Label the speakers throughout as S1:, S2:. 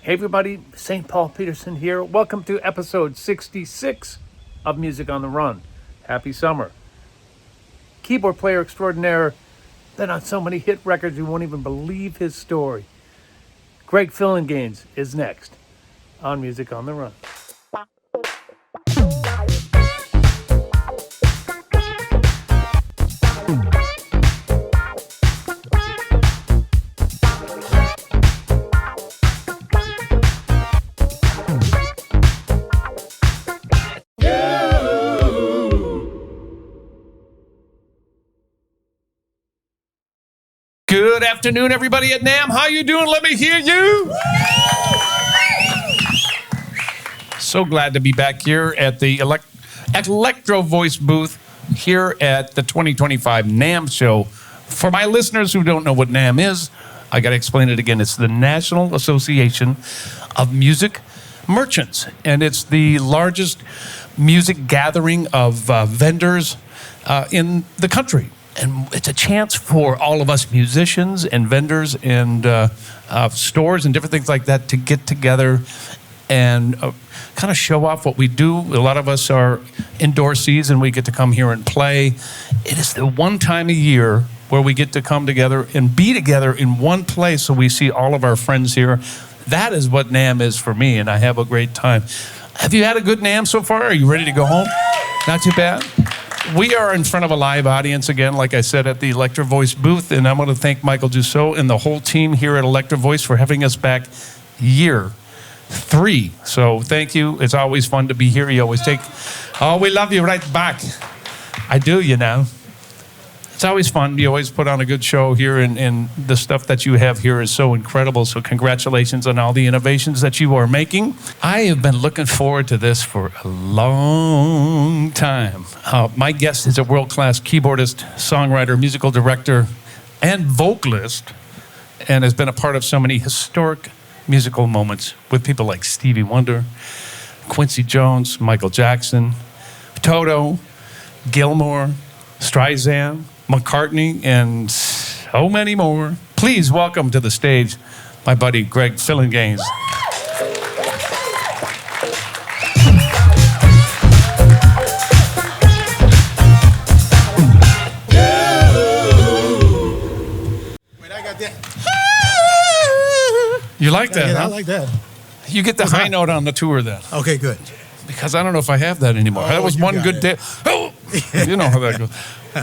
S1: Hey everybody, St. Paul Peterson here. Welcome to episode 66 of Music on the Run. Happy summer. Keyboard player extraordinaire, been on so many hit records you won't even believe his story. Greg Phillinganes is next on Music on the Run. Good afternoon, everybody at NAMM. How you doing? Let me hear you. So glad to be back here at the Electro Voice booth here at the 2025 NAMM show. For my listeners who don't know what NAMM is, I got to explain it again. It's the National Association of Music Merchants, and it's the largest music gathering of vendors in the country. And it's a chance for all of us musicians and vendors and stores and different things like that to get together and kind of show off what we do. A lot of us are indoorsy and we get to come here and play. It is the one time a year where we get to come together and be together in one place so we see all of our friends here. That is what NAMM is for me, and I have a great time. Have you had a good NAMM so far? Are you ready to go home? Not too bad? We are in front of a live audience again, like I said, at the Electro Voice booth, and I'm going to thank Michael Dussault and the whole team here at Electro Voice for having us back year 3. So thank you. It's always fun to be here. You always take, we love you right back. I do, you know. It's always fun. You always put on a good show here, and the stuff that you have here is so incredible. So congratulations on all the innovations that you are making. I have been looking forward to this for a long time. My guest is a world-class keyboardist, songwriter, musical director, and vocalist, and has been a part of so many historic musical moments with people like Stevie Wonder, Quincy Jones, Michael Jackson, Toto, Gilmore, Streisand, McCartney, and so many more. Please welcome to the stage my buddy Greg Phillinganes.
S2: Wait, I got that.
S1: You like that, huh?
S2: I like that.
S1: You get the high note on the tour then.
S2: Okay, good.
S1: Because I don't know if I have that anymore. That was one good day. Oh, you know how that goes.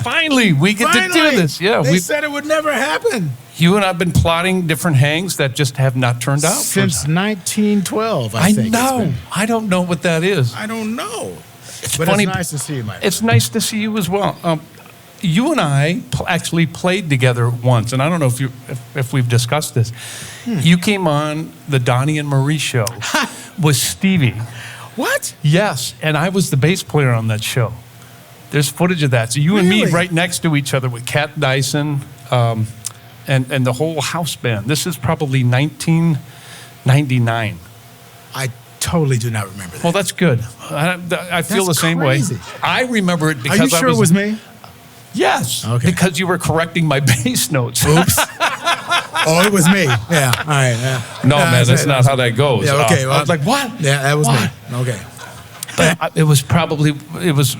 S1: Finally, we get to do this. Yeah,
S2: they said it would never happen.
S1: You and I have been plotting different hangs that just have not turned out.
S2: Since 1912, I think.
S1: I know. I don't know what that is.
S2: I don't know.
S1: But funny.
S2: It's nice to see you, my friend.
S1: It's nice to see you as well. You and I actually played together once, and I don't know if we've discussed this. You came on the Donnie and Marie show with Stevie.
S2: What?
S1: Yes, and I was the bass player on that show. There's footage of that. So you and me right next to each other with Cat Dyson and the whole house band. This is probably 1999.
S2: I totally do not remember that.
S1: Well, that's good. I feel the same
S2: crazy.
S1: way. I remember it because
S2: Are you sure it was me?
S1: Yes,
S2: okay.
S1: Because you were correcting my bass notes.
S2: Oops. Oh, it was me. Yeah. All right. Yeah.
S1: No, man, that's not how that goes.
S2: Yeah, okay.
S1: I was like, what?
S2: Yeah, that was
S1: what?
S2: me. Okay.
S1: But it was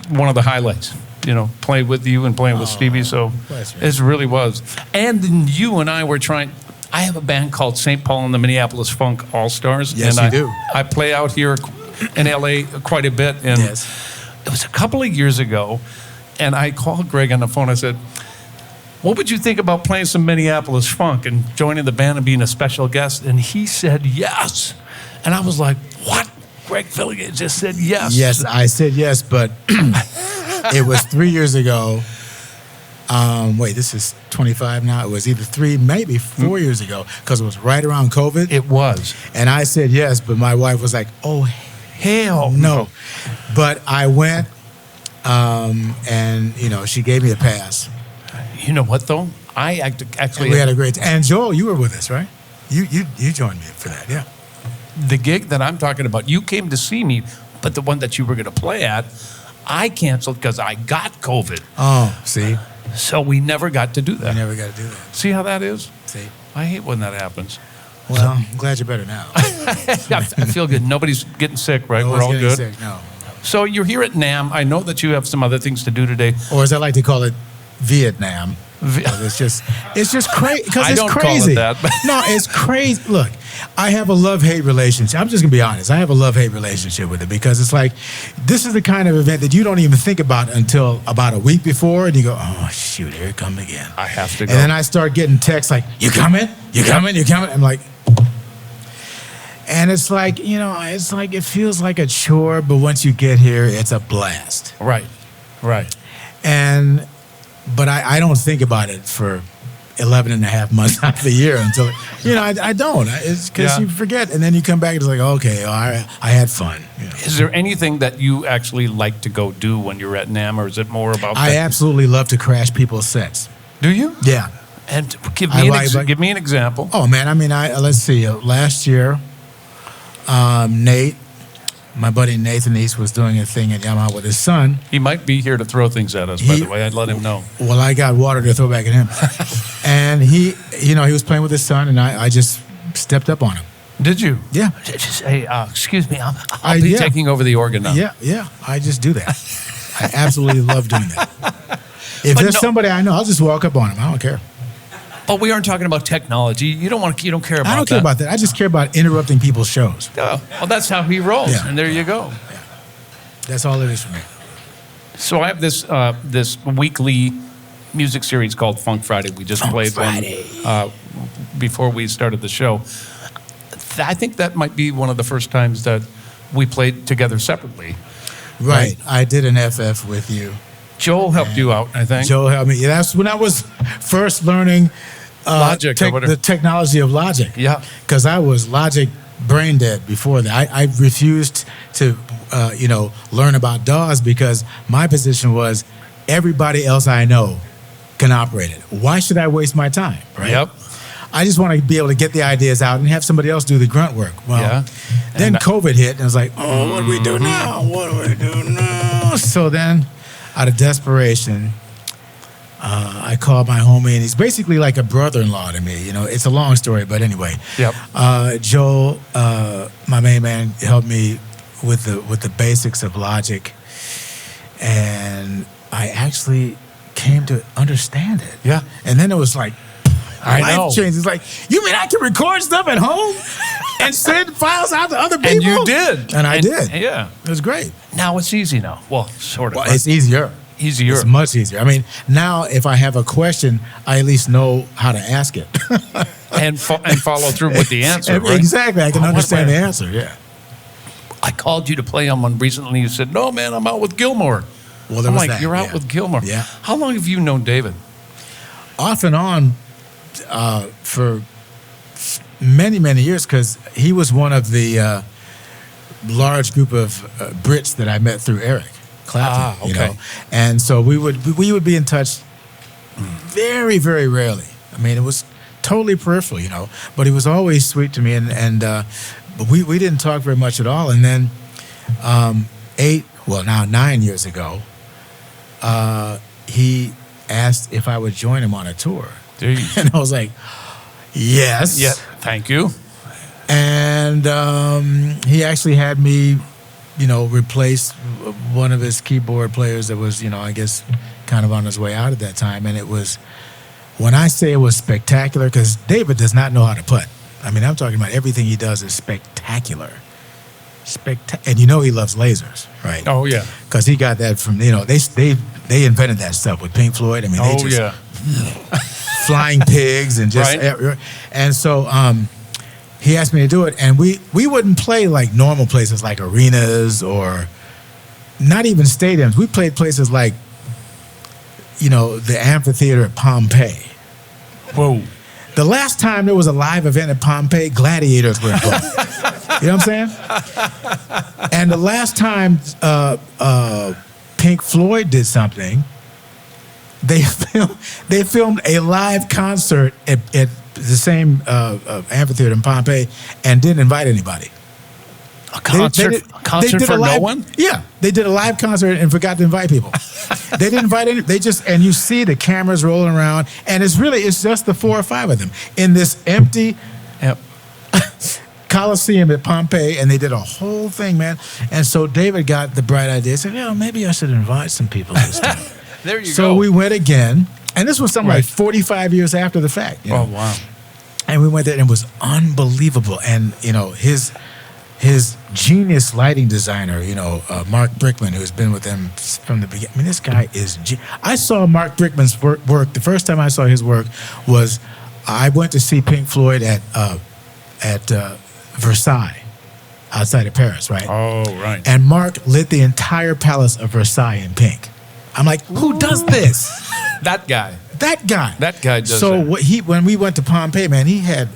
S1: one of the highlights, playing with you and playing with Stevie. So it really was. And then you and I were trying. I have a band called St. Paul and the Minneapolis Funk All-Stars.
S2: Yes,
S1: and
S2: you do.
S1: I play out here in LA quite a bit. And
S2: yes.
S1: It was a couple of years ago, and I called Greg on the phone. I said, what would you think about playing some Minneapolis funk and joining the band and being a special guest? And he said yes. And I was like, what? Greg Phillinganes just said yes.
S2: Yes, I said yes, but it was 3 years ago. Wait, this is 25 now. It was either 3, maybe 4 years ago, because it was right around COVID.
S1: It was.
S2: And I said yes, but my wife was like, oh, hell no. But I went, and, she gave me a pass.
S1: You know what, though? I actually...
S2: And we had a great... And Joel, you were with us, right? You joined me for that, yeah.
S1: The gig that I'm talking about, you came to see me, but the one that you were going to play at, I canceled because I got COVID.
S2: Oh, see?
S1: So we never got to do that.
S2: We never got to do that.
S1: See how that is?
S2: See?
S1: I hate when that happens.
S2: Well, I'm glad you're better now.
S1: I feel good. Nobody's getting sick, right?
S2: No
S1: We're all
S2: one's getting
S1: good.
S2: sick, no.
S1: So you're here at NAMM. I know that you have some other things to do today.
S2: Or as I like to call it, Vietnam. It's just crazy because
S1: I
S2: it's
S1: don't
S2: crazy.
S1: call it that. But
S2: No, it's crazy. Look, I have a love-hate relationship. I'm just gonna be honest. I have a love-hate relationship with it because it's like this is the kind of event that you don't even think about until about a week before, and you go, "Oh shoot, here it comes again."
S1: I have to go.
S2: And then I start getting texts like, "You coming? You coming? You coming?" I'm like, and it's like it's like it feels like a chore, but once you get here, it's a blast.
S1: Right.
S2: But I don't think about it for 11 and a half months out of the year until, I don't. It's because you forget. And then you come back and it's like, okay, I had fun.
S1: Is there anything that you actually like to go do when you're at NAMM, or is it more about
S2: I absolutely love to crash people's sets.
S1: Do you?
S2: Yeah.
S1: And give me an example.
S2: Oh, man. I mean, let's see. Last year, Nate, my buddy Nathan East, was doing a thing at Yamaha with his son.
S1: He might be here to throw things at us, by the way. I'd let him know.
S2: Well, I got water to throw back at him. And he was playing with his son, and I just stepped up on him.
S1: Did you?
S2: Yeah.
S1: Just say, excuse me, I'll be taking over the organ now.
S2: Yeah. I just do that. I absolutely love doing that. If there's somebody I know, I'll just walk up on him. I don't care.
S1: But we aren't talking about technology. You don't care about that.
S2: I don't care about that. I just care about interrupting people's shows.
S1: Oh, well, that's how he rolls, and there you go.
S2: Yeah. That's all it is for me.
S1: So I have this weekly music series called Funk Friday. We just played one before we started the show. I think that might be one of the first times that we played together separately.
S2: Right. I did an FF with you.
S1: Joel helped you out, I think.
S2: Joel helped me. Yeah, that's when I was first learning
S1: Logic
S2: the technology of Logic.
S1: Yeah.
S2: Because I was Logic brain dead before that. I refused to, learn about DAWs because my position was everybody else I know can operate it. Why should I waste my time, right?
S1: Yep.
S2: I just want to be able to get the ideas out and have somebody else do the grunt work. Well, then COVID hit, and I was like, oh, what do we do now? What do we do now? So then, out of desperation, I called my homie, and he's basically like a brother-in-law to me. It's a long story, but anyway.
S1: Yep.
S2: Joel, my main man, helped me with the basics of Logic, and I actually came to understand it.
S1: Yeah.
S2: And then it was like,
S1: I know.
S2: life change. It's like, you mean I can record stuff at home and send files out to other people?
S1: And you did.
S2: And I did.
S1: Yeah.
S2: It was great.
S1: Now it's easy now. Well, sort of.
S2: Well, it's easier.
S1: Easier.
S2: It's much easier. I mean, now if I have a question, I at least know how to ask it.
S1: and follow through with the answer, right?
S2: Exactly. I can understand the answer, yeah.
S1: I called you to play on one recently. You said, no, man, I'm out with Gilmore.
S2: Well, there
S1: I'm
S2: was
S1: like,
S2: that,
S1: you're out with Gilmore.
S2: Yeah.
S1: How long have you known David?
S2: Off and on for many, many years, because he was one of the large group of Brits that I met through Eric Clapton.
S1: Okay.
S2: And so we would be in touch very, very rarely. I mean, it was totally peripheral, but he was always sweet to me, and but we didn't talk very much at all. And then 9 years ago, he asked if I would join him on a tour. And I was like, yes.
S1: Yeah, thank you.
S2: And he actually had me, replace one of his keyboard players that was, I guess, kind of on his way out at that time. And it was, when I say it was spectacular, because David does not know how to putt. I mean, I'm talking about everything he does is spectacular. And he loves lasers, right?
S1: Oh, yeah.
S2: Because he got that from, they invented that stuff with Pink Floyd. I mean, they just flying pigs and just,
S1: right.
S2: And so he asked me to do it, and we wouldn't play like normal places like arenas or not even stadiums. We played places like, the amphitheater at Pompeii.
S1: Whoa.
S2: The last time there was a live event at Pompeii, gladiators were involved. You know what I'm saying? And the last time Pink Floyd did something, they filmed a live concert at the same amphitheater in Pompeii and didn't invite anybody.
S1: A concert for no one?
S2: Yeah, they did a live concert and forgot to invite people. They didn't invite any. And you see the cameras rolling around, and it's just the 4 or 5 of them in this empty Coliseum at Pompeii, and they did a whole thing, man. And so David got the bright idea. Said, maybe I should invite some people this time.
S1: There you go.
S2: So we went again, and this was something like 45 years after the fact.
S1: Oh, wow.
S2: And we went there, and it was unbelievable. And, his genius lighting designer, Mark Brickman, who's been with them from the beginning. I mean, this guy is... I saw Mark Brickman's work. The first time I saw his work was I went to see Pink Floyd at Versailles, outside of Paris, right?
S1: Oh, right.
S2: And Mark lit the entire palace of Versailles in pink. I'm like, who does this?
S1: That guy.
S2: That guy.
S1: That guy does
S2: so
S1: that.
S2: When we went to Pompeii, man, he had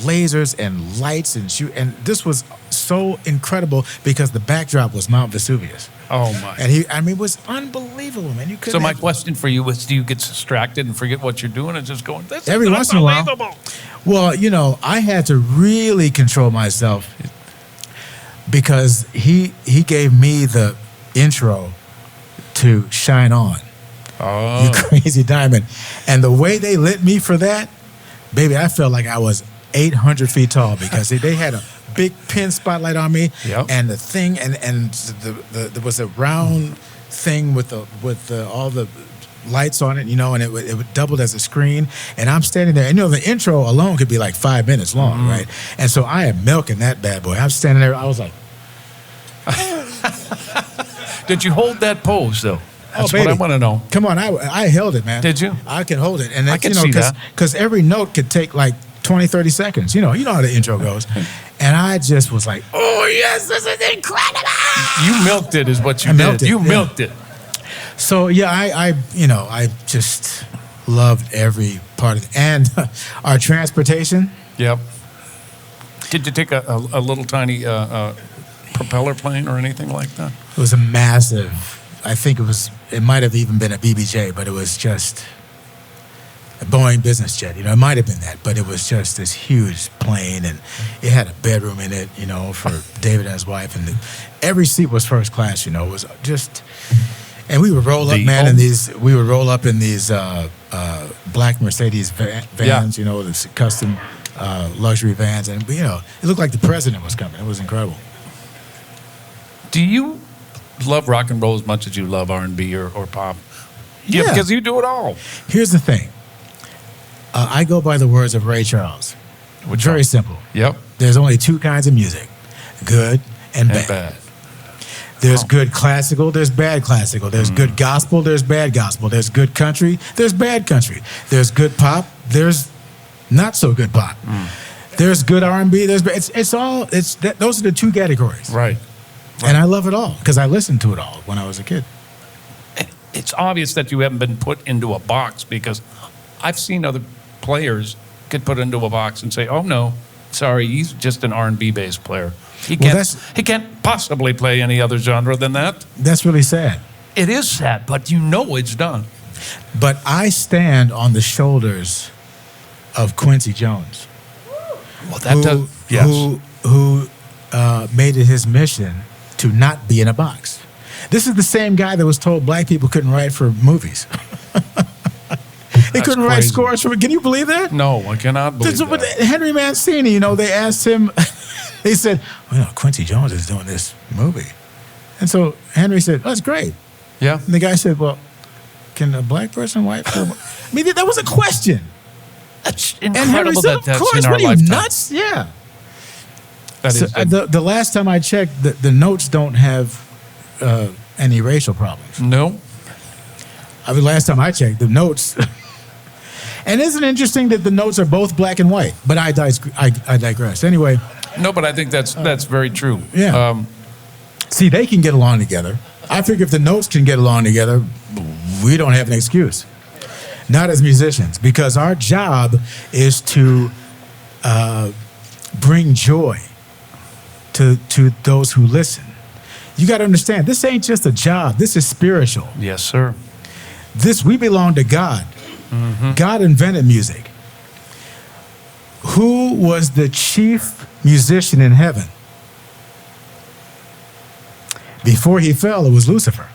S2: lasers and lights and and this was so incredible because the backdrop was Mount Vesuvius.
S1: Oh my!
S2: And it was unbelievable, man. You couldn't.
S1: So my question for you is: do you get distracted and forget what you're doing and just going? This
S2: every
S1: is
S2: once in a while.
S1: unbelievable.
S2: Well, I had to really control myself because he gave me the intro to Shine On.
S1: Oh.
S2: You Crazy Diamond. And the way they lit me for that, baby, I felt like I was 800 feet tall because they had a big pin spotlight on me.
S1: Yep.
S2: And the thing, and there was a round thing with all the lights on it, and it doubled as a screen. And I'm standing there, and the intro alone could be like 5 minutes long, right? And so I am milking that bad boy. I'm standing there, I was like...
S1: Did you hold that pose, though? That's
S2: baby.
S1: what I want to know.
S2: Come on, I held it, man.
S1: Did you?
S2: I can hold it. And
S1: I can see that.
S2: Because every note could take like 20, 30 seconds. You know how the intro goes. And I just was like, oh, yes, this is incredible.
S1: You milked it is what you did. You milked it.
S2: So, yeah, I just loved every part of it. And our transportation. Yep.
S1: Did you take a little tiny propeller plane or anything like that?
S2: It was a massive... I think it might have even been a BBJ, but it was just a Boeing business jet. It might have been that, but it was just this huge plane, and it had a bedroom in it, for David and his wife, and every seat was first class. It was just, and we would roll up, man, in these black Mercedes vans, this custom luxury vans, and it looked like the president was coming. It was incredible.
S1: Do you love rock and roll as much as you love R&B or pop?
S2: Yeah,
S1: because you do it all.
S2: Here's the thing. I go by the words of Ray Charles. Very simple.
S1: Yep.
S2: There's only two kinds of music, good and bad. There's good classical, there's bad classical. There's good gospel, there's bad gospel. There's good country, there's bad country. There's good pop, there's not so good pop. There's good R&B, there's bad. Those are the two categories.
S1: Right.
S2: And I love it all because I listened to it all when I was a kid.
S1: It's obvious that you haven't been put into a box because I've seen other players get put into a box and say, "Oh no, sorry, he's just an R&B based player. He can't possibly play any other genre than that."
S2: That's really sad.
S1: It is sad, but it's done.
S2: But I stand on the shoulders of Quincy Jones,
S1: well,
S2: who made it his mission to not be in a box. This is the same guy that was told black people couldn't write for movies. They couldn't write scores for. Can you believe that?
S1: No, I cannot believe that.
S2: Henry Mancini, they asked him. They said, Quincy Jones is doing this movie, and so Henry said, "Oh, that's great."
S1: Yeah.
S2: And the guy said, "Well, can a black person write for?" I mean, that was a question.
S1: That's incredible. That's in our
S2: what are you,
S1: lifetime.
S2: nuts? Yeah.
S1: That
S2: the last time I checked, the notes don't have any racial problems.
S1: No.
S2: Last time I checked, the notes. And isn't it interesting that the notes are both black and white? But I digress. Anyway.
S1: No, but I think that's very true.
S2: Yeah. See, they can get along together. I figure if the notes can get along together, we don't have an excuse. Not as musicians, because our job is to bring joy to those who listen. You got to understand, this ain't just a job. This is spiritual.
S1: Yes, sir.
S2: We belong to God. Mm-hmm. God invented music. Who was the chief musician in heaven? Before he fell, it was Lucifer.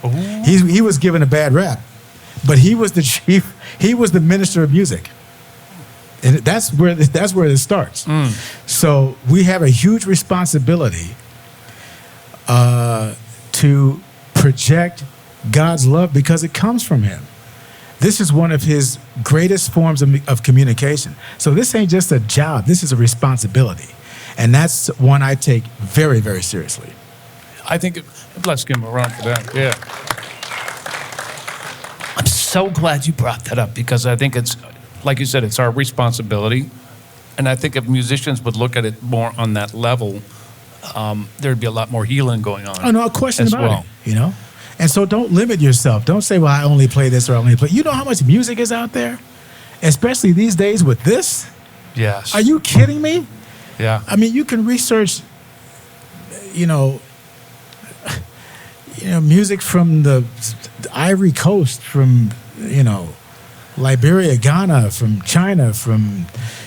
S2: Ooh. He was given a bad rap, but he was the chief. He was the minister of music. And that's where it starts. So we have a huge responsibility to project God's love because it comes from him. This is one of his greatest forms of communication. So this ain't just a job. This is a responsibility. And that's one I take very, very seriously.
S1: I think, let's give him a round for that. Yeah. I'm so glad you brought that up because I think it's, like you said, it's our responsibility. And I think if musicians would look at it more on that level, there'd be a lot more healing going on.
S2: Oh, no question about it, you know? And so don't limit yourself. Don't say, well, I only play this or I only play. You know how much music is out there? Especially these days with this?
S1: Yes.
S2: Are you kidding me?
S1: Yeah.
S2: I mean, you can research, music from the Ivory Coast, from, Liberia, Ghana, from China, from,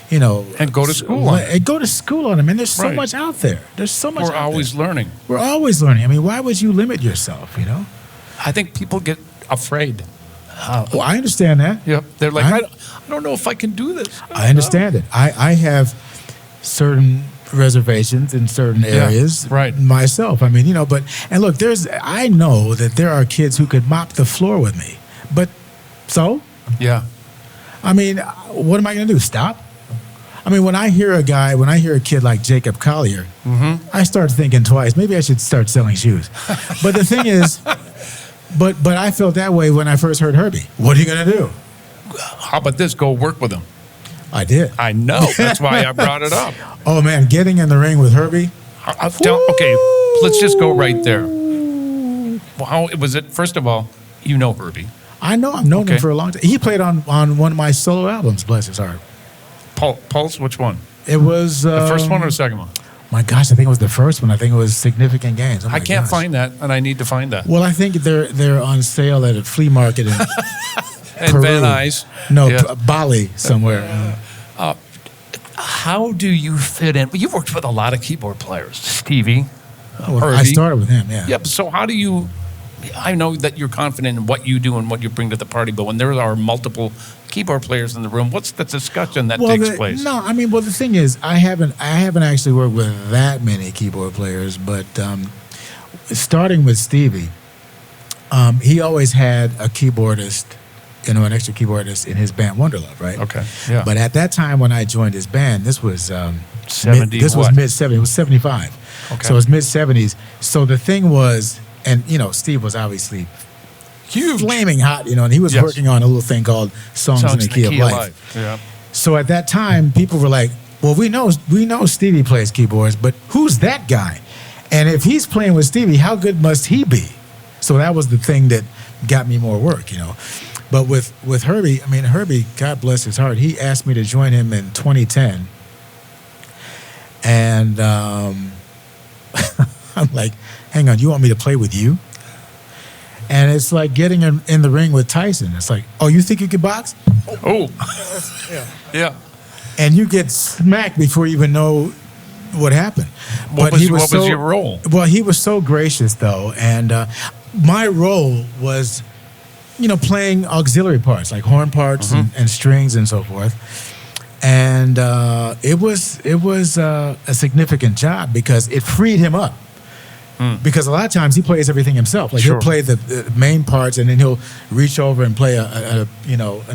S1: And go to school on it.
S2: And go to school on them. And there's so much out there. There's so much
S1: We're always learning.
S2: We're always learning. I mean, why would you limit yourself,
S1: I think people get afraid.
S2: Well, I understand that.
S1: Yep. They're like, I don't know if I can do this.
S2: I understand it. I have certain reservations in certain areas myself. I mean, and look, I know that there are kids who could mop the floor with me. But so?
S1: Yeah.
S2: I mean, what am I going to do? Stop? I mean, when I hear a kid like Jacob Collier, I start thinking twice. Maybe I should start selling shoes. But the thing is, but I felt that way when I first heard Herbie. What are you going to do?
S1: How about this? Go work with him.
S2: I did.
S1: I know. That's why I brought it up.
S2: Oh, man, getting in the ring with Herbie.
S1: Okay, let's just go right there. Well, how was it? First of all, you know Herbie.
S2: I know. I've known him for a long time. He played on one of my solo albums, bless his heart.
S1: Pulse, which one?
S2: It was...
S1: the first one or the second one?
S2: My gosh, I think it was the first one. I think it was Significant Gains. Oh
S1: I can't find that, and I need to find that.
S2: Well, I think they're on sale at a flea market in
S1: and
S2: Peru.
S1: Van Nuys.
S2: No, Bali somewhere.
S1: How do you fit in? You've worked with a lot of keyboard players. Stevie,
S2: Well,
S1: Herbie.
S2: I started with him, yeah.
S1: Yep. So how do you? I know that you're confident in what you do and what you bring to the party, but when there are multiple keyboard players in the room, what's the discussion that takes place?
S2: No, I mean, well, the thing is, I haven't actually worked with that many keyboard players, but starting with Stevie, he always had a keyboardist, an extra keyboardist in his band Wonderlove, right?
S1: Okay. Yeah.
S2: But at that time when I joined his band, this was
S1: 70.
S2: This was mid-70s. It was 75.
S1: Okay.
S2: So it was mid-70s. So the thing was, and Steve was obviously
S1: huge,
S2: flaming hot, and he was working on a little thing called Songs in the Key of Life.
S1: Yeah.
S2: So at that time, people were like, "Well, we know Stevie plays keyboards, but who's that guy? And if he's playing with Stevie, how good must he be?" So that was the thing that got me more work, But with Herbie, I mean, Herbie, God bless his heart, he asked me to join him in 2010, and I'm like, "Hang on, you want me to play with you?" And it's like getting in the ring with Tyson. It's like, "Oh, you think you can box?"
S1: Oh. Yeah.
S2: And you get smacked before you even know what happened.
S1: What was your role?
S2: Well, he was so gracious, though. And my role was, playing auxiliary parts, like horn parts and strings and so forth. And it was a significant job because it freed him up. Because a lot of times he plays everything himself. Like he'll play the main parts and then he'll reach over and play an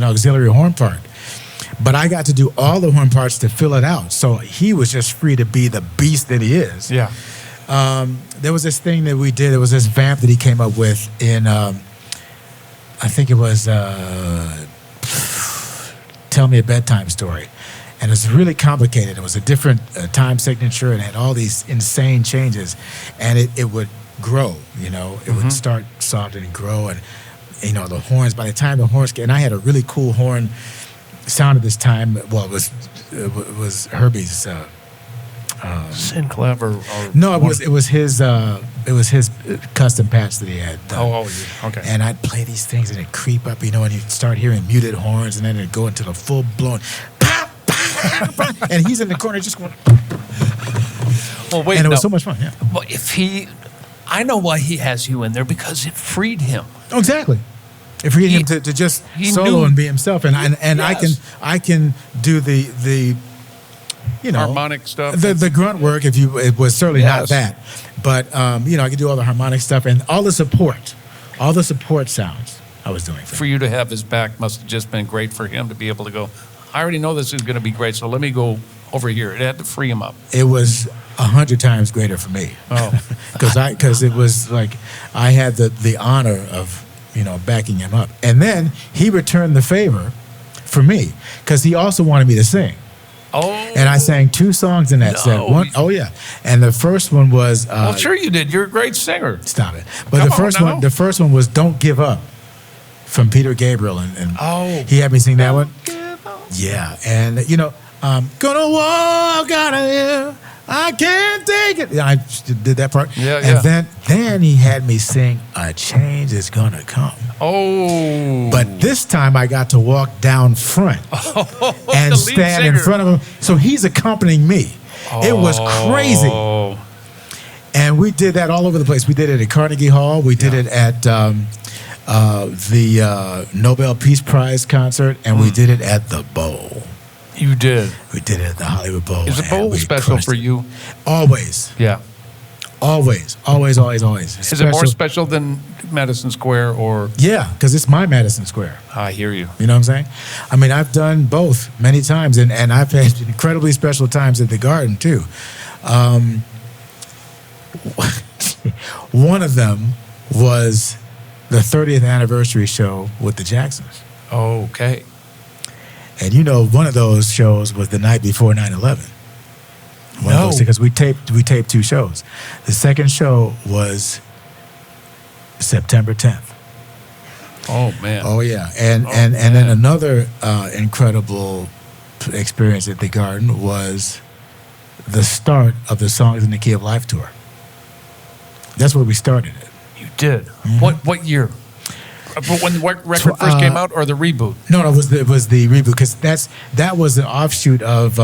S2: auxiliary horn part. But I got to do all the horn parts to fill it out. So he was just free to be the beast that he is.
S1: Yeah.
S2: There was this thing that we did. There was this vamp that he came up with in, I think it was Tell Me a Bedtime Story. And it was really complicated. It was a different time signature and had all these insane changes. And it would grow, It would start soft and grow. And, the horns, by the time the horns, and I had a really cool horn sound at this time. Well, it was Herbie's.
S1: Sinclair or
S2: no, it was his custom patch that he had done.
S1: Okay.
S2: And I'd play these things and it'd creep up, and you'd start hearing muted horns, and then it'd go into the full blown pop, pop, pop, and he's in the corner just going.
S1: Well, wait,
S2: and it was so much fun. Yeah.
S1: Well, I know why he has you in there, because it freed him.
S2: Oh, exactly. If we get him to just solo
S1: knew.
S2: and be himself, and
S1: Yes.
S2: I can do the
S1: Harmonic stuff.
S2: the grunt work. It was certainly not
S1: Yes.
S2: that, but I could do all the harmonic stuff and all the support sounds I was doing.
S1: For you to have his back must have just been great for him to be able to go, I already know this is going to be great, so let me go over here. It had to free him up.
S2: It was 100 times greater for me.
S1: Oh.
S2: because it was like I had the honor of backing him up, and then he returned the favor for me because he also wanted me to sing.
S1: Oh.
S2: And I sang 2 songs in that set. Oh yeah, and the first one was.
S1: Well, sure you did. You're a great singer.
S2: Stop it! But
S1: Come
S2: the
S1: on
S2: first one was "Don't Give Up" from Peter Gabriel, and he had me sing that one. Yeah, and I'm gonna walk out of here. I can't take it. I did that part.
S1: Yeah,
S2: and then he had me sing "A Change Is Gonna Come."
S1: Oh.
S2: But this time I got to walk down front and
S1: the lead
S2: stand in
S1: singer.
S2: front of him. So he's accompanying me. It was crazy.
S1: Oh.
S2: And we did that all over the place. We did it at Carnegie Hall. We did it at the Nobel Peace Prize concert. And we did it at the Bowl.
S1: You did.
S2: We did it at the Hollywood Bowl.
S1: Is the bowl special for you?
S2: Always.
S1: Yeah.
S2: Always. Always, always, always.
S1: Is it more special than Madison Square or?
S2: Yeah, because it's my Madison Square.
S1: I hear you.
S2: You know what I'm saying? I mean, I've done both many times, and I've had incredibly special times at the Garden, too. One of them was the 30th anniversary show with the Jacksons.
S1: Okay.
S2: And one of those shows was the night before 9/11.
S1: No.
S2: Because we taped 2 shows. The second show was September 10th.
S1: Oh man.
S2: Oh yeah, and then another incredible experience at the Garden was the start of the Songs in the Key of Life tour. That's where we started it.
S1: You did.
S2: Mm-hmm.
S1: What year? When the record first came out, or the reboot?
S2: No, it was the reboot because that was an offshoot of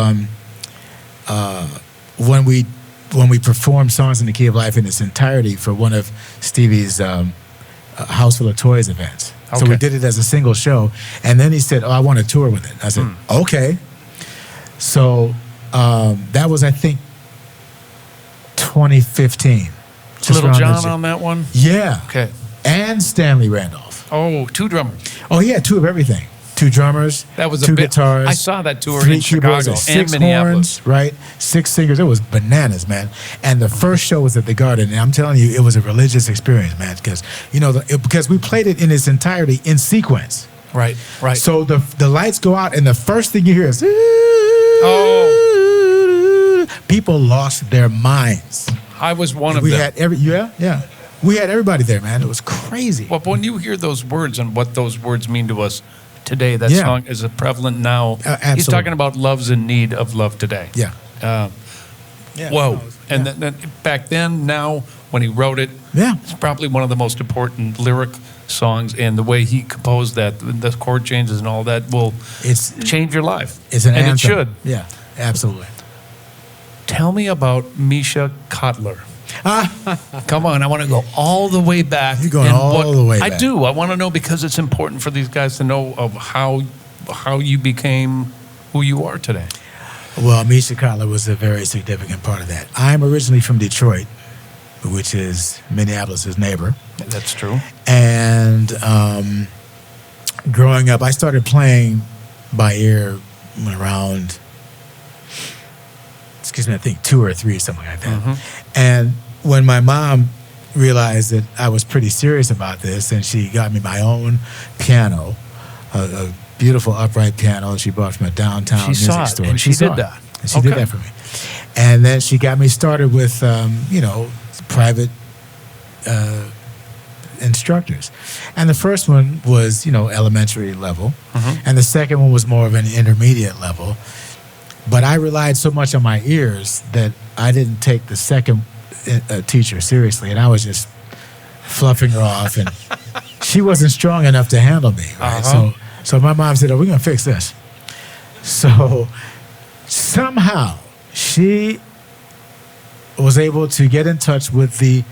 S2: when we performed Songs in the Key of Life in its entirety for one of Stevie's House Full of Toys events. So we did it as a single show, and then he said, "Oh, I want to tour with it." I said, "Okay." So that was, I think, 2015.
S1: Little John on that one?
S2: Yeah.
S1: Okay.
S2: And Stanley Randolph.
S1: Oh, 2 drummers.
S2: Oh, he had 2 of everything. 2 drummers,
S1: That was
S2: 2
S1: a bit.
S2: guitars.
S1: I saw that tour
S2: 3
S1: in
S2: keyboards,
S1: Chicago
S2: 6
S1: and Minneapolis.
S2: horns, right? 6 singers. It was bananas, man. And the first show was at the Garden, and I'm telling you, it was a religious experience, man. Because because we played it in its entirety in sequence.
S1: Right. Right.
S2: So the lights go out, and the first thing you hear is, people lost their minds.
S1: I was one of
S2: We
S1: them.
S2: had we had everybody there, man. It was crazy.
S1: Well, when you hear those words and what those words mean to us today, that
S2: Yeah.
S1: song is prevalent now.
S2: Absolutely.
S1: He's talking about love's in need of love today.
S2: Yeah.
S1: Whoa. And then back then, now, when he wrote it,
S2: Yeah.
S1: it's probably one of the most important lyric songs, and the way he composed that, the chord changes and all that will change your life.
S2: It's an
S1: and
S2: anthem.
S1: it should.
S2: Yeah, absolutely.
S1: Tell me about Misha Kotler. Come on, I want to go all the way back.
S2: You're going
S1: and
S2: all the way back.
S1: I do. I want to know because it's important for these guys to know of how you became who you are today.
S2: Well, Misha Kotler was a very significant part of that. I'm originally from Detroit, which is Minneapolis' neighbor.
S1: That's true.
S2: And growing up, I started playing by ear around, I think 2 or 3 or something like that.
S1: Mm-hmm.
S2: And when my mom realized that I was pretty serious about this, and she got me my own piano, a beautiful upright piano that she bought from a downtown music store.
S1: And she did that.
S2: And she did that for me. And then she got me started with, private instructors. And the first one was, elementary level.
S1: Mm-hmm.
S2: And the second one was more of an intermediate level. But I relied so much on my ears that I didn't take the second teacher seriously. And I was just fluffing her off. And she wasn't strong enough to handle me. Right?
S1: Uh-huh.
S2: So my mom said, "Oh, we're going to fix this." So somehow she was able to get in touch with the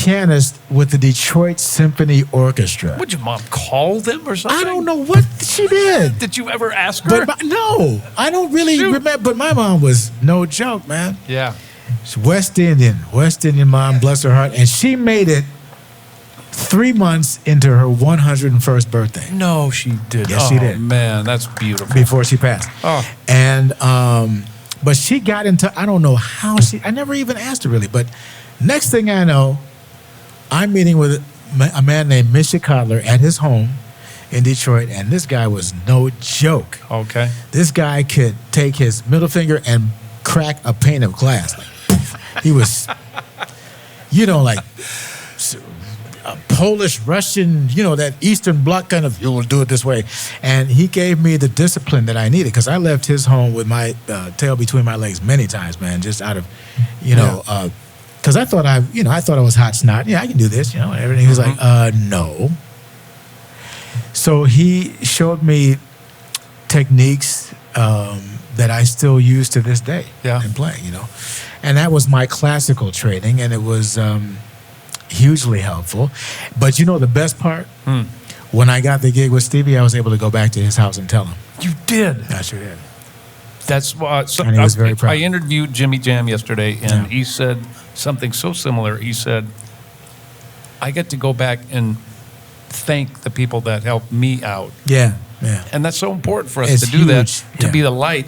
S2: pianist with the Detroit Symphony Orchestra.
S1: Would your mom call them or something?
S2: I don't know what she did.
S1: Did you ever ask her?
S2: No, I don't really remember. But my mom was no joke, man.
S1: Yeah.
S2: She's West Indian mom, bless her heart. And she made it 3 months into her 101st birthday.
S1: No, she did.
S2: Yes, she did.
S1: Oh, man, that's beautiful.
S2: Before she passed.
S1: Oh.
S2: And, but she got into, I don't know how I never even asked her really. But next thing I know, I'm meeting with a man named Misha Cotler at his home in Detroit, and this guy was no joke.
S1: Okay.
S2: This guy could take his middle finger and crack a pane of glass. He was, like a Polish, Russian, that Eastern Bloc kind of, you will do it this way. And he gave me the discipline that I needed, because I left his home with my tail between my legs many times, man, just out of, because I thought I was hot snot. Yeah, I can do this, and everything. He was like, no. So he showed me techniques that I still use to this day in playing, And that was my classical training, and it was hugely helpful. But the best part? When I got the gig with Stevie, I was able to go back to his house and tell him.
S1: You did?
S2: I sure did.
S1: That's what.
S2: And he was very proud.
S1: I interviewed Jimmy Jam yesterday, and he said something so similar. He said, I get to go back and thank the people that helped me out.
S2: Yeah.
S1: And that's so important for us
S2: It's
S1: to do that,
S2: huge.
S1: to be the light.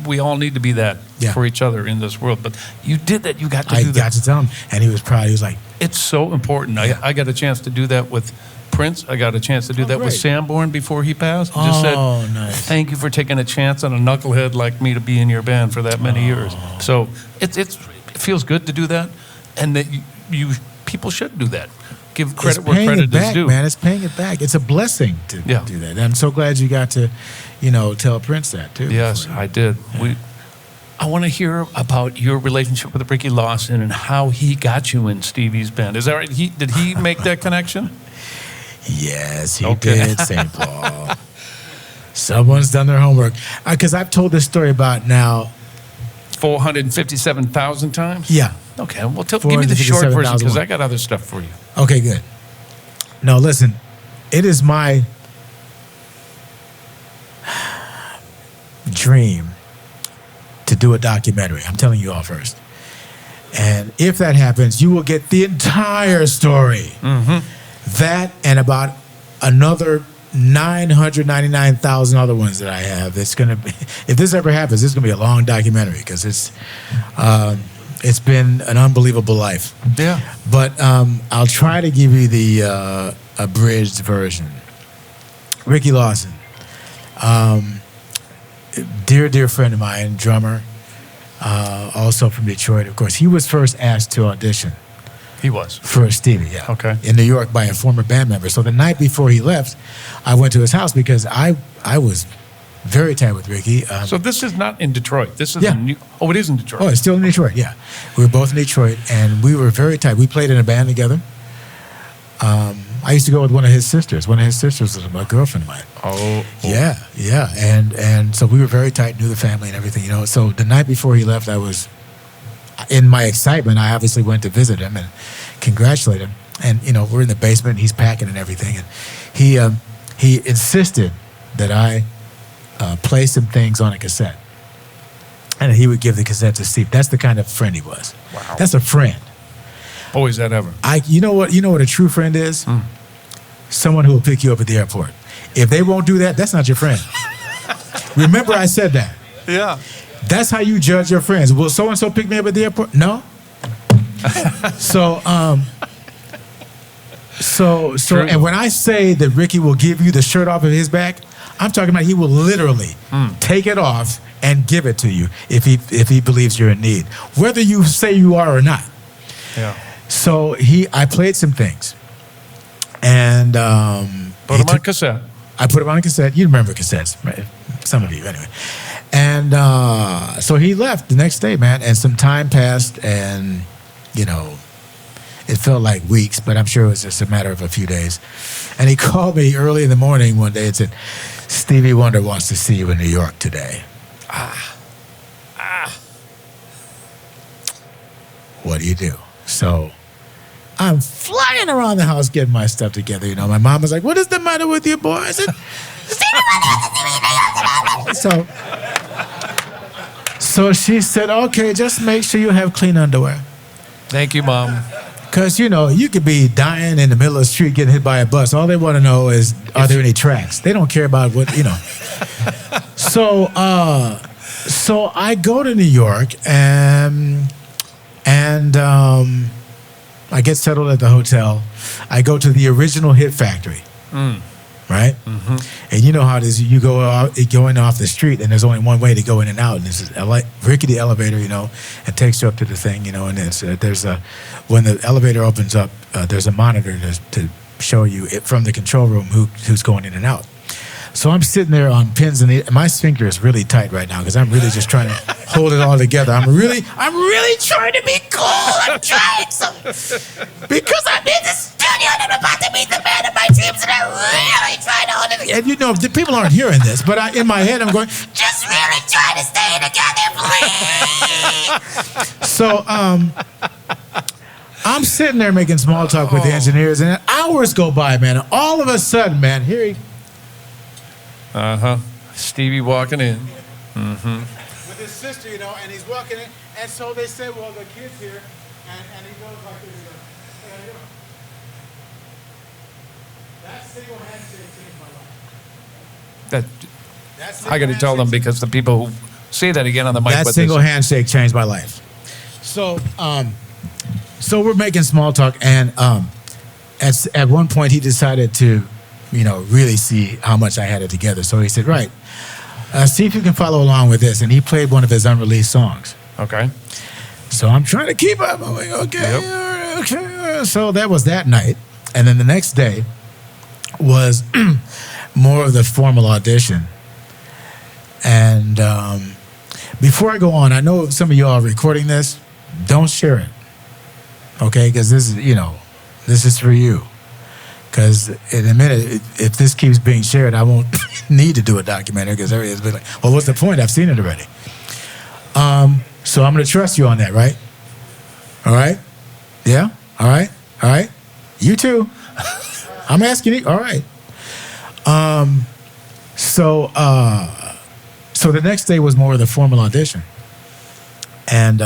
S1: We all need to be that for each other in this world. But you did that. You got to do that.
S2: I got to tell him, and he was proud. He was like,
S1: it's so important. I got a chance to do that with Prince. I got a chance to do that with Sanborn before he passed. Just said,
S2: nice.
S1: Thank you for taking a chance on a knucklehead like me to be in your band for that many years. So it feels good to do that, and that you people should do that. Give credit where credit is due.
S2: Man, it's paying it back. It's a blessing to do that. And I'm so glad you got to, tell Prince that too.
S1: Yes, I did. I want to hear about your relationship with Ricky Lawson and how he got you in Stevie's band. Is that right? Did he make that connection?
S2: Yes, he did, St. Paul. Someone's done their homework. Because I've told this story about now
S1: 457,000 times?
S2: Yeah.
S1: Okay, well, give me the short version, because I got other stuff for you.
S2: Okay, good. No, listen, it is my dream to do a documentary. I'm telling you all first. And if that happens, you will get the entire story. That and about another 999,000 other ones that I have. It's going to be, if this ever happens, it's going to be a long documentary, because it's been an unbelievable life.
S1: Yeah.
S2: But I'll try to give you the abridged version. Ricky Lawson, dear friend of mine, drummer, also from Detroit, of course. He was first asked to audition.
S1: He was.
S2: For Stevie, yeah.
S1: Okay.
S2: In New York by a former band member. So the night before he left, I went to his house because I was very tight with Ricky.
S1: So this is not in Detroit. This is in it is in Detroit.
S2: Oh, it's still in Detroit, yeah. We were both in Detroit, and we were very tight. We played in a band together. I used to go with one of his sisters. One of his sisters was a girlfriend of mine.
S1: Oh.
S2: Yeah. And so we were very tight, knew the family and everything, So the night before he left, I was, in my excitement, I obviously went to visit him and congratulate him. And, we're in the basement, he's packing and everything. And he insisted that I play some things on a cassette. And he would give the cassette to Steve. That's the kind of friend he was.
S1: Wow.
S2: That's a friend.
S1: Always that ever.
S2: You know what a true friend is? Someone who will pick you up at the airport. If they won't do that, that's not your friend. Remember I said that.
S1: Yeah.
S2: That's how you judge your friends. Will so-and-so pick me up at the airport? No. So, and when I say that Ricky will give you the shirt off of his back, I'm talking about he will literally take it off and give it to you if he believes you're in need, whether you say you are or not.
S1: Yeah.
S2: So I played some things, and
S1: put them on cassette.
S2: I put them on cassette. You remember cassettes, right? Some of you, anyway. And so he left the next day, man, and some time passed, and it felt like weeks, but I'm sure it was just a matter of a few days. And he called me early in the morning one day and said, "Stevie Wonder wants to see you in New York today." What do you do? So I'm flying around the house getting my stuff together. You know, my mom was like, "What is the matter with you, boy?" I said, So she said, "Okay, just make sure you have clean underwear."
S1: Thank you, Mom.
S2: Because, you know, you could be dying in the middle of the street getting hit by a bus. All they want to know is, are there any tracks? They don't care about what, you know. So I go to New York and I get settled at the hotel. I go to the original Hit Factory, right? Mm-hmm. And you know how it is. You going off the street, and there's only one way to go in and out, and this is a rickety elevator, you know, and takes you up to the thing, you know. And when the elevator opens up, there's a monitor to show you from the control room who's going in and out. So I'm sitting there on pins and my sphincter is really tight right now because I'm really just trying to hold it all together. I'm really trying to be cool. I'm trying because I'm in the studio and I'm about to meet the man of my dreams and I'm really trying to hold it together. And you know, the people aren't hearing this, but in my head I'm going, just really trying to stay together, please. So I'm sitting there making small talk with the engineers, and hours go by, man. And all of a sudden, man, here he.
S1: Stevie walking in. Mm-hmm.
S2: With his sister, you know, and he's walking in, and so they say, well, the kid's here, and he goes like this. Hey, how you doing? That single handshake changed my life.
S1: I got to tell them because the people who say that again on the mic.
S2: That single handshake changed my life. So we're making small talk, and at one point he decided to, you know, really see how much I had it together. So he said, right, see if you can follow along with this. And he played one of his unreleased songs.
S1: Okay.
S2: So I'm trying to keep up. I'm like, okay, yep. Okay. So that was that night. And then the next day was more of the formal audition. And before I go on, I know some of you are recording this. Don't share it. Okay? Because this is, you know, this is for you. Because in a minute, if this keeps being shared, I won't need to do a documentary because everybody's been like, well, what's the point? I've seen it already. So I'm going to trust you on that, right? All right? Yeah? All right? All right? You too. I'm asking you. All right. So the next day was more of the formal audition. And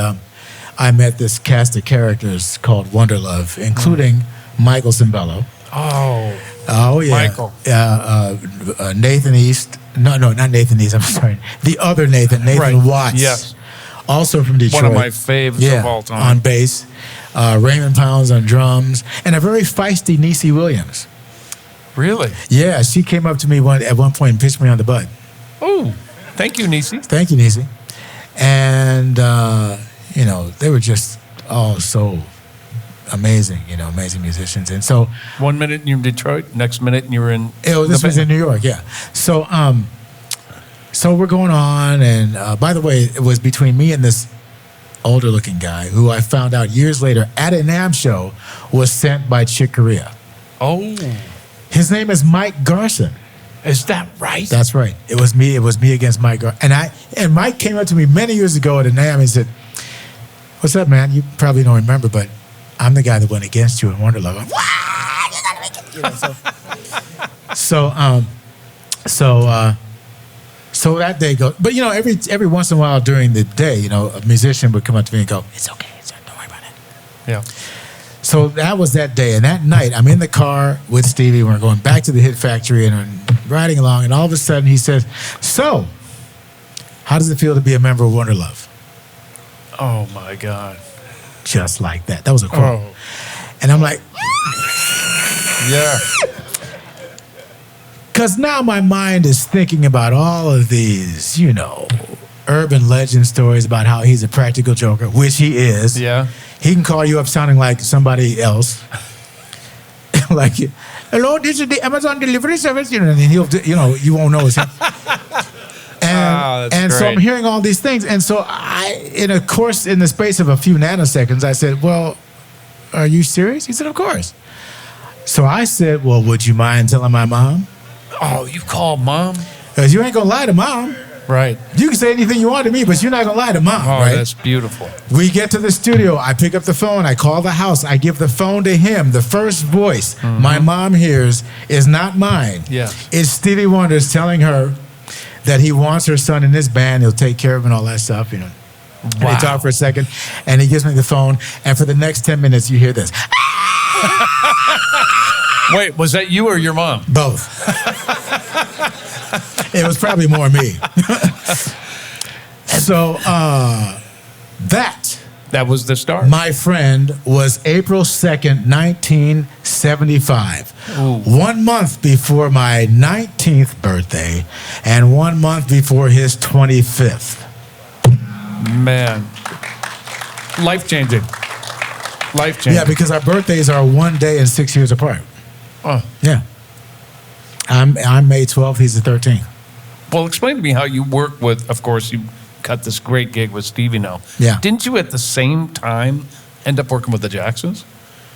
S2: I met this cast of characters called Wonder Love, including Michael Cimbello. Oh yeah.
S1: Michael.
S2: Nathan East. No, not Nathan East. I'm sorry. The other Nathan right. Watts.
S1: Yes.
S2: Also from Detroit.
S1: One of my faves of all time.
S2: On bass. Raymond Pounds on drums. And a very feisty Niecy Williams.
S1: Really?
S2: Yeah, she came up to me at one point and pitched me on the butt.
S1: Oh, thank you, Niecy.
S2: Thank you, Niecy. And, you know, they were just all so amazing, you know, amazing musicians. And so
S1: 1 minute you're in Detroit, next minute you were in.
S2: This was in New York, yeah. So, so we're going on, and by the way, it was between me and this older-looking guy who I found out years later at a NAMM show was sent by Chick Corea.
S1: Oh,
S2: his name is Mike Garson.
S1: Is that right?
S2: That's right. It was me. It was me against Mike Garson. And Mike came up to me many years ago at a NAMM. He said, "What's up, man? You probably don't remember, but I'm the guy that went against you in Wonder Love." I'm, wow, you gotta make it. You know, so that day goes. But you know, every once in a while during the day, you know, a musician would come up to me and go, "It's okay, don't worry about it."
S1: Yeah.
S2: So that was that day, and that night I'm in the car with Stevie. We're going back to the Hit Factory, and I'm riding along, and all of a sudden he says, "So, how does it feel to be a member of Wonder Love?"
S1: Oh my God.
S2: Just like that. That was a quote.
S1: Oh.
S2: And I'm like,
S1: yeah.
S2: Because now my mind is thinking about all of these, you know, urban legend stories about how he's a practical joker, which he is.
S1: Yeah.
S2: He can call you up sounding like somebody else. Like, "Hello, this is the Amazon delivery service." You know, and he'll, you know, you won't know it's him. And so I'm hearing all these things. And so in the space of a few nanoseconds, I said, "Well, are you serious?" He said, "Of course." So I said, "Well, would you mind telling my mom?"
S1: Oh, you called Mom?
S2: Because you ain't going to lie to Mom.
S1: Right.
S2: You can say anything you want to me, but you're not going to lie to Mom,
S1: Oh,
S2: right?
S1: that's beautiful.
S2: We get to the studio. I pick up the phone. I call the house. I give the phone to him. The first voice my mom hears is not mine.
S1: Yes.
S2: It's Stevie Wonder's telling her that he wants her son in his band. He'll take care of him and all that stuff, you know. And they talk for a second, and he gives me the phone, and for the next 10 minutes, you hear this.
S1: Wait, was that you or your mom?
S2: Both. It was probably more me. So
S1: that was the start.
S2: my friend, was April 2nd, 1975.
S1: Ooh.
S2: 1 month before my 19th birthday and 1 month before his 25th.
S1: Man. Life-changing. Life-changing.
S2: Yeah, because our birthdays are 1 day and 6 years apart.
S1: Oh.
S2: Yeah. I'm May 12th, he's the 13th.
S1: Well, explain to me how you work with, of course, you got this great gig with Stevie now.
S2: Yeah.
S1: Didn't you at the same time end up working with the Jacksons?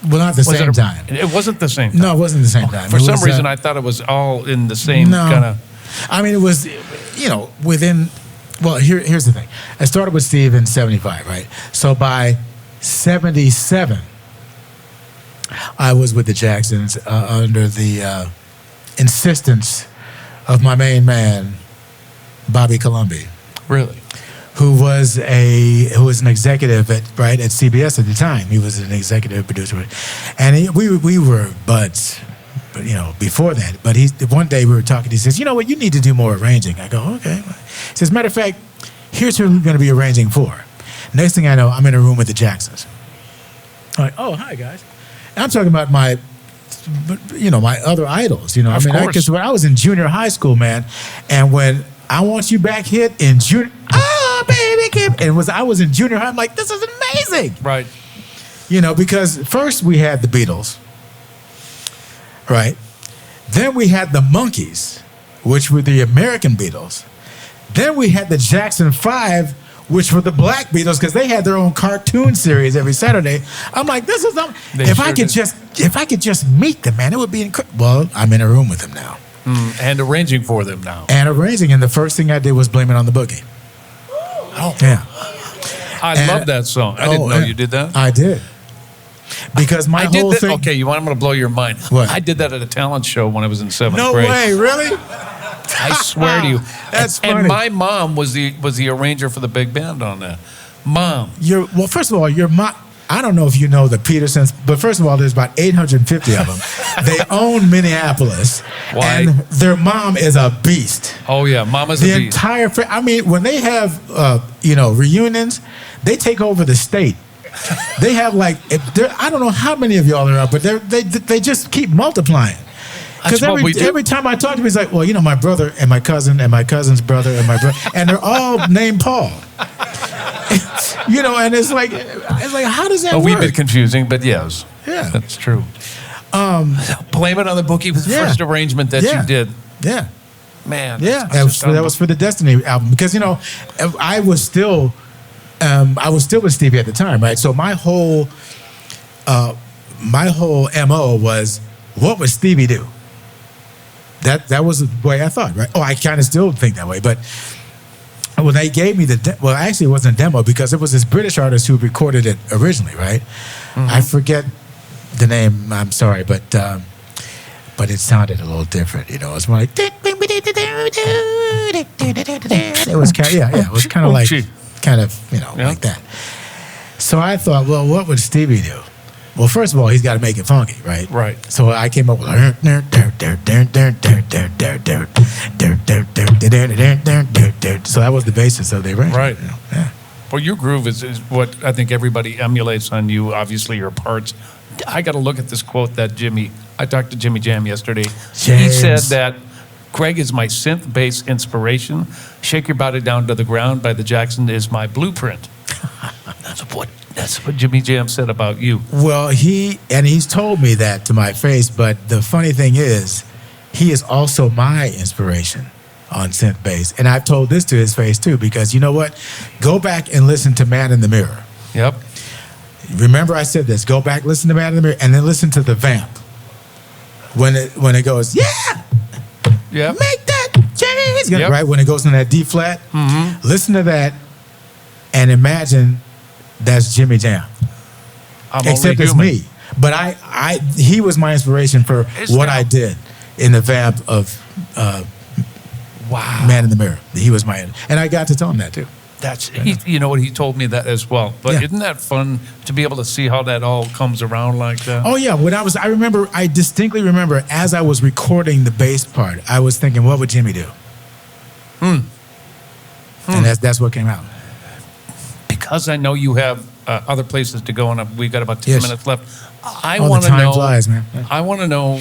S2: Well, not at the same time.
S1: It wasn't the same time.
S2: No, it wasn't the same time.
S1: For
S2: It
S1: some
S2: was,
S1: reason, I thought it was all in the same kind of...
S2: I mean, it was, you know, within, well, here's the thing. I started with Steve in 75, right? So by 77, I was with the Jacksons under the insistence of my main man, Bobby Colombi.
S1: Really?
S2: Who was an executive at CBS at the time. He was an executive producer, and we were buds, you know, before that. But one day we were talking. He says, "You know what? You need to do more arranging." I go, "Okay." He says, "Matter of fact, here's who I'm going to be arranging for." Next thing I know, I'm in a room with the Jacksons. I'm like, "Oh, hi guys," and I'm talking about my other idols. You know,
S1: Of course.
S2: because when I was in junior high school, man, and when I Want You Back hit in junior. Baby, and I was in junior high. I'm like, this is amazing,
S1: Right.
S2: you know, because first we had the Beatles, right? Then we had the Monkees, which were the American Beatles. Then we had the Jackson 5, which were the Black Beatles, because they had their own cartoon series every Saturday. I'm like, this is if I could just meet them, man, it would be incredible. Well, I'm in a room with them now,
S1: And arranging for them now.
S2: and arranging, and the first thing I did was Blame It on the Boogie.
S1: Oh.
S2: Yeah.
S1: I love that song. I didn't know you did that.
S2: I did. Because my whole thing.
S1: Okay, I'm going to blow your mind.
S2: What?
S1: I did that at a talent show when I was in 7th
S2: No
S1: grade.
S2: way, really?
S1: I swear to you.
S2: That's
S1: and
S2: funny.
S1: my mom was the arranger for the big band on that. Mom.
S2: Well, first of all, your mom. I don't know if you know the Petersons, but first of all, there's about 850 of them. They own Minneapolis.
S1: Why?
S2: And their mom is a beast.
S1: Oh, yeah. Mama's
S2: The
S1: a beast.
S2: entire. I mean, when they have, reunions, they take over the state. They have I don't know how many of y'all are up, but they just keep multiplying. Because every time I talk to him, he's like, well, you know, my brother and my cousin and my cousin's brother and my brother, and they're all named Paul. You know, and it's like, how does that
S1: A
S2: work?
S1: wee bit confusing, but yes.
S2: Yeah.
S1: That's true. Blame It on the Boogie was the first arrangement that you did.
S2: Yeah.
S1: Man.
S2: Yeah. That was for the Destiny album. Because, you know, I was still with Stevie at the time, right? So my whole MO was, what would Stevie do? That was the way I thought, right? Oh, I kind of still think that way, but when they gave me actually it wasn't a demo because it was this British artist who recorded it originally, right? I forget the name. I'm sorry, but it sounded a little different. You know, it was more like it was kind of it was kind of like like that. So I thought, well, what would Stevie do? Well, first of all, he's got to make it funky, right?
S1: Right.
S2: So I came up with so that was the basis of the arrangement.
S1: Right.
S2: You know? Yeah.
S1: Well, your groove is what I think everybody emulates on you. Obviously, your parts. I got to look at this quote that I talked to Jimmy Jam yesterday. He said that Greg is my synth bass inspiration. Shake Your Body Down to the Ground by the Jackson is my blueprint. That's what Jimmy Jam said about you.
S2: Well, he's told me that to my face, but the funny thing is, he is also my inspiration on synth bass. And I've told this to his face too, because you know what? Go back and listen to Man in the Mirror.
S1: Yep.
S2: Remember I said this, go back, listen to Man in the Mirror, and then listen to the vamp. When it goes, yeah,
S1: Yeah.
S2: make that change. Jimmy's gonna right when it goes in that D flat.
S1: Mm-hmm.
S2: Listen to that and imagine that's Jimmy Jam. Except it's me. But he was my inspiration for what I did in the vamp of Man in the Mirror. He was my, and I got to tell him that too.
S1: You know what, he told me that as well. But isn't that fun to be able to see how that all comes around like that?
S2: Oh yeah, I distinctly remember as I was recording the bass part, I was thinking, what would Jimmy do? And that's what came out.
S1: Because I know you have other places to go, and we've got about 10 minutes left. I want to know.
S2: Flies, man.
S1: I want to know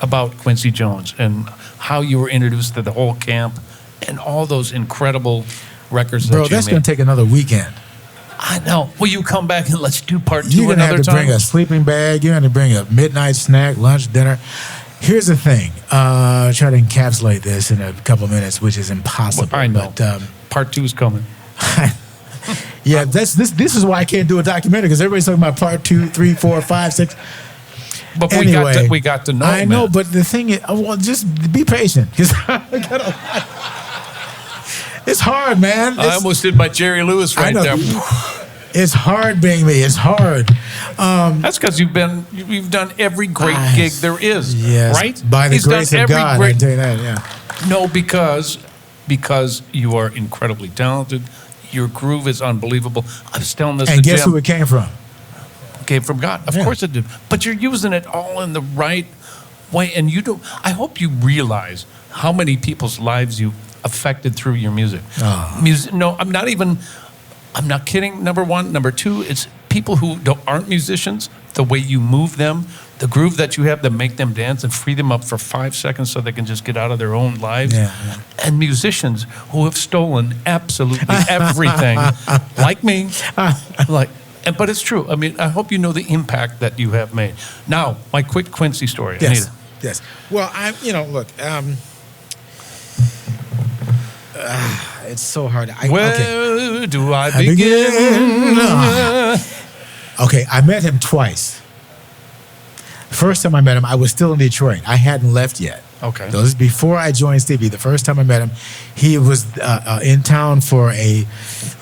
S1: about Quincy Jones and how you were introduced to the whole camp and all those incredible records.
S2: Bro, that's going to take another weekend.
S1: I know. Will you come back and let's do part 2
S2: You're
S1: another time?
S2: You're going to have to bring a sleeping bag. You're going to bring a midnight snack, lunch, dinner. Here's the thing. Try to encapsulate this in a couple of minutes, which is impossible.
S1: Well, I know.
S2: But,
S1: part 2 is coming.
S2: Yeah, this is why I can't do a documentary, because everybody's talking about part 2, 3, 4, 5, 6.
S1: But
S2: anyway,
S1: we got to know.
S2: I know, but the thing is, well, just be patient, because it's hard, man.
S1: I almost did my Jerry Lewis right there.
S2: It's hard being me. It's hard.
S1: That's because you've done every great gig there is,
S2: yes,
S1: right?
S2: By the grace of God, I can tell you that. Yeah.
S1: No, because you are incredibly talented. Your groove is unbelievable. I was telling this.
S2: And guess who it came from?
S1: It came from God. Of course it did. But you're using it all in the right way, and you don't. I hope you realize how many people's lives you affected through your music. No, I'm not kidding. Number one. Number two, it's people who aren't musicians, the way you move them, the groove that you have to make them dance and free them up for 5 seconds so they can just get out of their own lives.
S2: Yeah.
S1: And musicians who have stolen absolutely everything, like me. But it's true. I mean, I hope you know the impact that you have made. Now, my quick Quincy story.
S2: Yes. Yes. Well, look. It's so hard.
S1: Where do I begin?
S2: Okay, I met him twice. First time I met him, I was still in Detroit. I hadn't left yet.
S1: Okay.
S2: So this is before I joined Stevie. The first time I met him, he was in town for a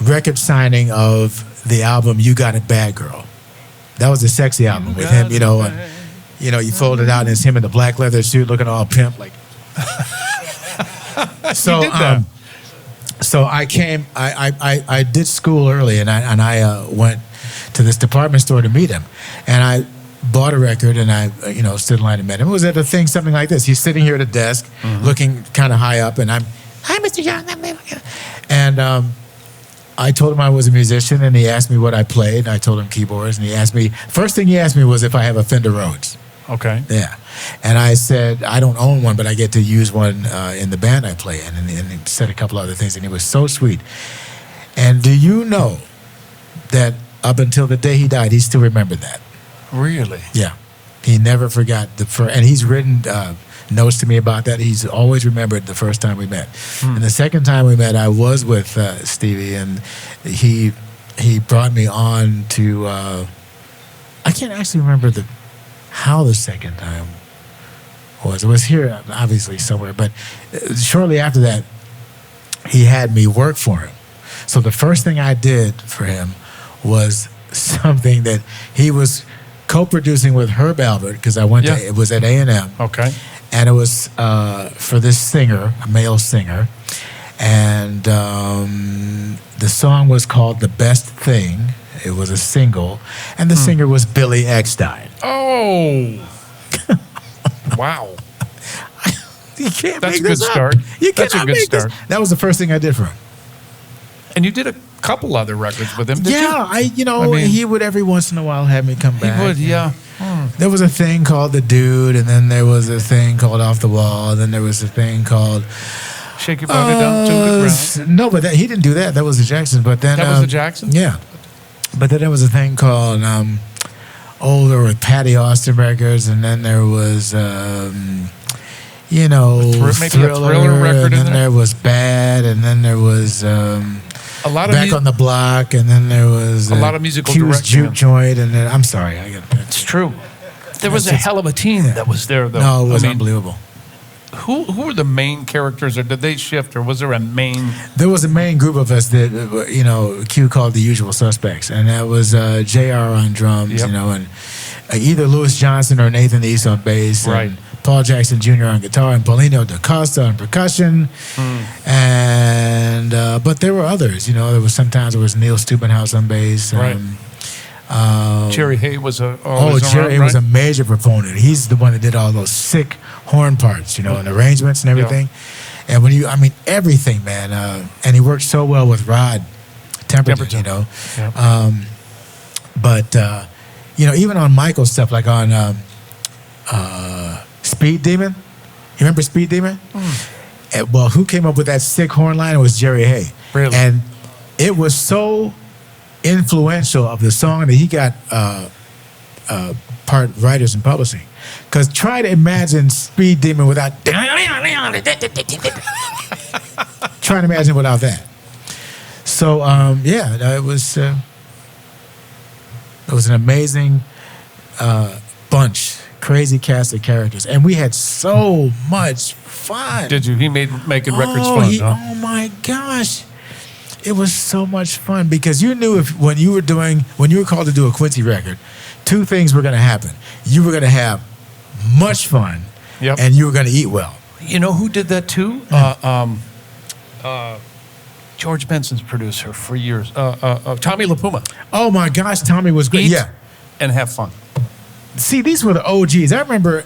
S2: record signing of the album "You Got It Bad Girl." That was a sexy album with him, you fold it out and it's him in the black leather suit looking all pimp like. So so I came. I did school early, and I went to this department store to meet him, and I bought a record, and I stood in line and met him. It was at a thing, something like this. He's sitting here at a desk, looking kind of high up, and I'm, "Hi, Mr. Young," and I told him I was a musician, and he asked me what I played, and I told him keyboards, and first thing he asked me was if I have a Fender Rhodes.
S1: Okay.
S2: Yeah. And I said, I don't own one, but I get to use one in the band I play in. And he said a couple other things, and he was so sweet. And do you know that up until the day he died, he still remembered that?
S1: Really?
S2: Yeah. He never forgot and he's written notes to me about that. He's always remembered the first time we met. And the second time we met, I was with Stevie, and he brought me on to, I can't actually remember how the second time was. It was here, obviously, somewhere. But shortly after that, he had me work for him. So the first thing I did for him was something that he was co-producing with Herb Alpert, because I went to, it was at A&M.
S1: Okay.
S2: And it was for this singer, a male singer. And the song was called The Best Thing. It was a single. And the singer was Billy Eckstein.
S1: Oh. Wow.
S2: You can't
S1: That's
S2: make
S1: a good
S2: this up.
S1: start.
S2: You
S1: That's a
S2: cannot
S1: good
S2: make
S1: start.
S2: this. That was the first thing I did for him.
S1: And you did a couple other records with him, did you?
S2: He would every once in a while have me come back.
S1: He would, yeah.
S2: There was a thing called The Dude, and then there was a thing called Off the Wall, and then there was a thing called
S1: Shake Your Body Down to the Ground.
S2: No, but he didn't do that. That was the Jacksons. But then
S1: That was the Jacksons?
S2: Yeah. But then there was a thing called there were Patty Austin records, and then there was
S1: maybe a Thriller record,
S2: and then there was Bad, and then there was
S1: a lot of
S2: Back on the Block, and then there was
S1: a lot of musical
S2: Q's
S1: direction.
S2: Juke Joint, and then I'm sorry,
S1: It's true. There was a hell of a team that was there, though.
S2: No, it was unbelievable.
S1: who were the main characters, or did they shift, or was there a main?
S2: There was a main group of us that, Q called the usual suspects, and that was JR on drums,
S1: Yep.
S2: and either Louis Johnson or Nathan East on bass,
S1: Right.
S2: and Paul Jackson Jr. on guitar, and Paulino DaCosta on percussion, and but there were others, there was Neil Stupinhouse on bass,
S1: Right. Jerry Hay was
S2: Jerry was a major proponent. He's the one that did all those sick horn parts, and arrangements and everything. And everything, man. And he worked so well with Rod Temperton,
S1: Yeah.
S2: But even on Michael's stuff, like on Speed Demon. You remember Speed Demon? Well, who came up with that sick horn line? It was Jerry Hay.
S1: Really?
S2: And it was so influential of the song that he got part writers and publishing. Because try to imagine Speed Demon without trying to imagine without that. So it was an amazing bunch, crazy cast of characters, and we had so much fun.
S1: Did you? He made making records fun, huh?
S2: Oh my gosh. It was so much fun because you knew when you were called to do a Quincy record, two things were going to happen. You were going to have much fun,
S1: Yep.
S2: and you were going to eat well.
S1: You know who did that too? George Benson's producer for years, Tommy LaPuma.
S2: Oh my gosh, Tommy was great.
S1: Eat
S2: Yeah.
S1: and have fun.
S2: See, these were the OGs. I remember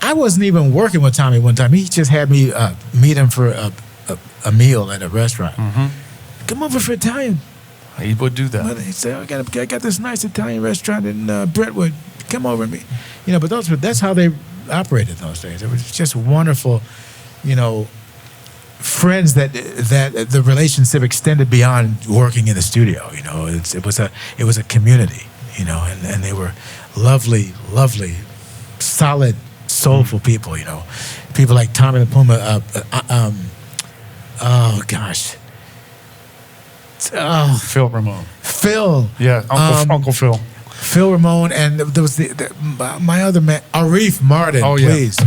S2: I wasn't even working with Tommy one time. He just had me meet him for a meal at a restaurant.
S1: Mm-hmm.
S2: Come over for Italian.
S1: He would do that.
S2: Well, he said, I got this nice Italian restaurant in Brentwood. Come over and meet. But that's how they operated those days. It was just wonderful, friends that the relationship extended beyond working in the studio. It was a community, and they were lovely, lovely, solid, soulful people. People like Tommy LaPuma. Oh gosh. Oh,
S1: Phil Ramone.
S2: Phil.
S1: Yeah, Uncle Phil.
S2: Phil Ramone, and there was my other man, Arif Martin.
S1: Oh, yeah.
S2: Please.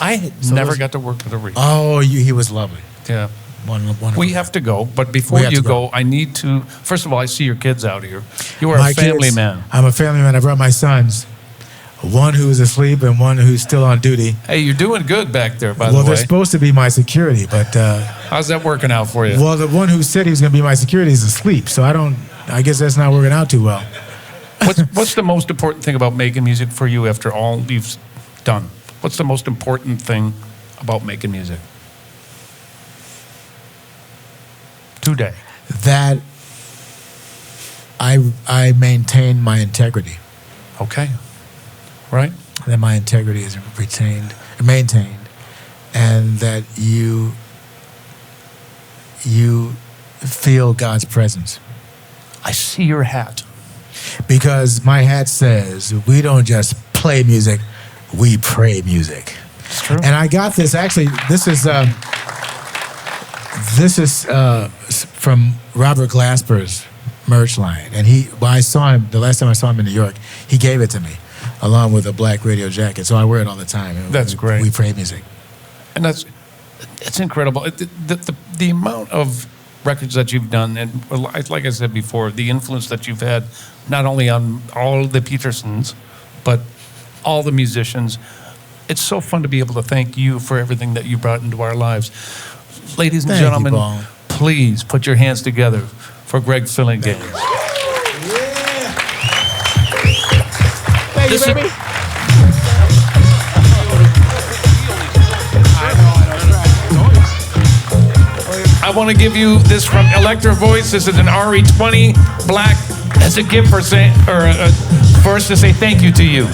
S1: I never got to work with Arif.
S2: Oh, he was lovely.
S1: Yeah.
S2: Wonderful.
S1: We have to go, but before you go, I need to. First of all, I see your kids out here. You are
S2: My
S1: a family
S2: kids,
S1: man.
S2: I'm a family man. I brought my sons, one who's asleep and one who's still on duty.
S1: Hey, you're doing good back there, by the
S2: Well,
S1: way.
S2: they're supposed to be my security, but
S1: How's that working out for you?
S2: well, the one who said he was going to be my security is asleep, so I guess that's not working out too well.
S1: What's the most important thing about making music for you after all you've done? What's the most important thing about making music today?
S2: That I maintain my integrity.
S1: Okay. Right?
S2: That my integrity is maintained, and that you feel God's presence.
S1: I see your hat.
S2: Because my hat says we don't just play music, we pray music.
S1: It's true.
S2: And I got this. Actually, this is from Robert Glasper's merch line, and I saw him the last time I saw him in New York. He gave it to me, along with a black radio jacket. So I wear it all the time.
S1: That's great.
S2: We pray music,
S1: and it's incredible. The amount of records that you've done, and like I said before, the influence that you've had, not only on all the Petersons, but all the musicians. It's so fun to be able to thank you for everything that you brought into our lives. Ladies and
S2: Thank you,
S1: gentlemen,
S2: Paul.
S1: please put your hands together for Greg Phillinganes.
S2: Thank you, baby.
S1: I want to give you this from Electro Voice. This is an RE20 Black as a gift for us to say thank you to you.